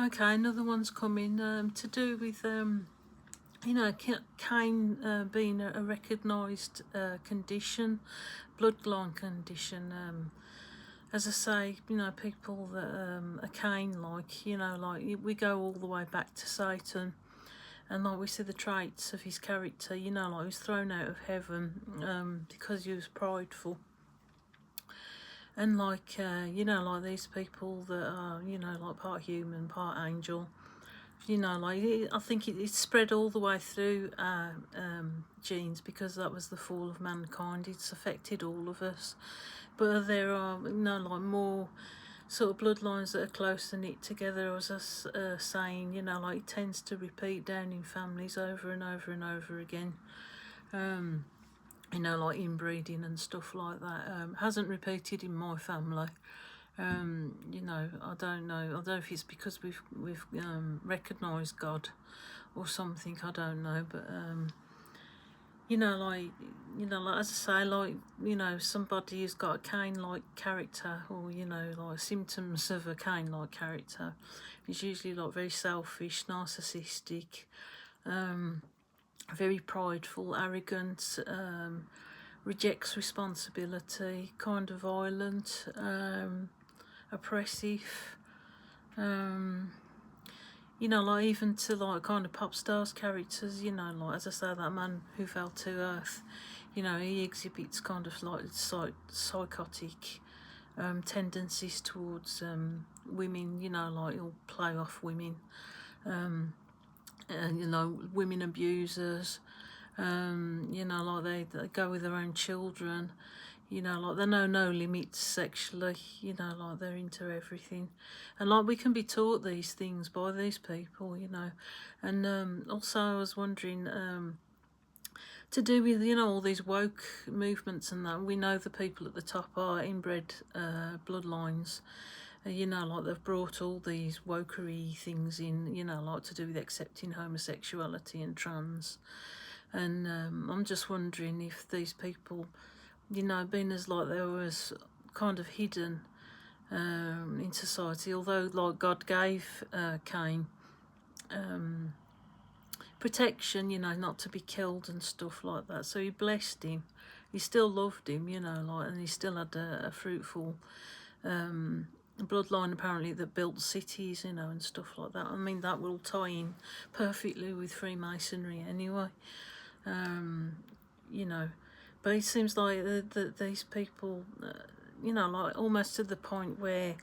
Okay, another one's coming to do with Caine being a recognised condition, bloodline condition. As I say, people that are Caine, like we go all the way back to Satan, and like we see the traits of his character. Like he was thrown out of heaven because he was prideful. And like like these people that are like part human, part angel. Like I think it's spread all the way through our genes, because that was the fall of mankind. It's affected all of us. But there are like more sort of bloodlines that are closer knit together, as I was saying. Like it tends to repeat down in families over and over and over again. Like inbreeding and stuff like that. Hasn't repeated in my family. I don't know. I don't know if it's because we've recognised God or something. I don't know, but like as I say, like somebody who's got a Caine-like character, or like symptoms of a Caine-like character, is usually like very selfish, narcissistic, very prideful, arrogant, rejects responsibility, kind of violent, oppressive, like even to like kind of pop stars characters, like as I say, that man who fell to earth, he exhibits kind of like psychotic tendencies towards women, like he'll play off women, and women abusers, like they go with their own children, like they know no limits sexually, like they're into everything. And like we can be taught these things by these people, And also I was wondering, to do with, all these woke movements and that, we know the people at the top are inbred bloodlines. Like they've brought all these wokery things in, like to do with accepting homosexuality and trans. And I'm just wondering if these people, being as like they was kind of hidden in society, although like God gave Cain protection, not to be killed and stuff like that. So he blessed him. He still loved him, and he still had a fruitful bloodline apparently that built cities, and stuff like that. I mean, that will tie in perfectly with Freemasonry anyway. But it seems like these people, like almost to the point where,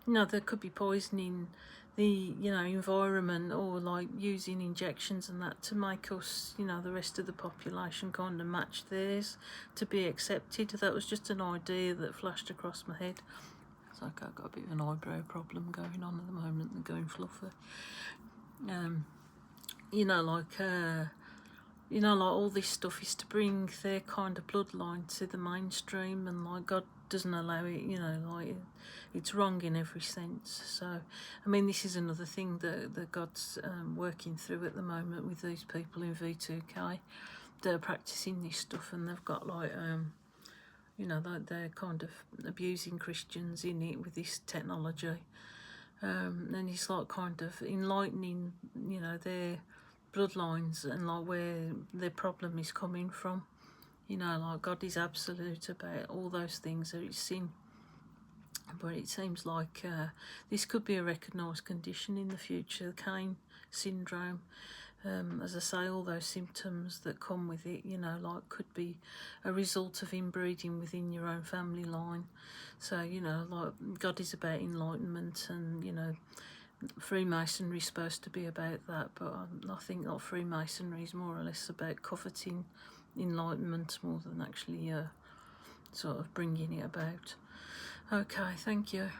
there could be poisoning the, environment, or like using injections and that to make us, the rest of the population kind of match theirs to be accepted. That was just an idea that flashed across my head. It's like I've got a bit of an eyebrow problem going on at the moment and going fluffy. Like all this stuff is to bring their kind of bloodline to the mainstream, and like God doesn't allow it, like it's wrong in every sense. So, I mean, this is another thing that God's working through at the moment with these people in V2K. They're practicing this stuff, and they've got like, they're kind of abusing Christians in it with this technology. And it's like kind of enlightening, their bloodlines and like where their problem is coming from. Like God is absolute about all those things that it's sin. But it seems like this could be a recognised condition in the future, Caine Syndrome. As I say, all those symptoms that come with it, like could be a result of inbreeding within your own family line. So, like God is about enlightenment, and, Freemasonry is supposed to be about that, but I think that Freemasonry is more or less about coveting enlightenment more than actually sort of bringing it about. Okay, thank you.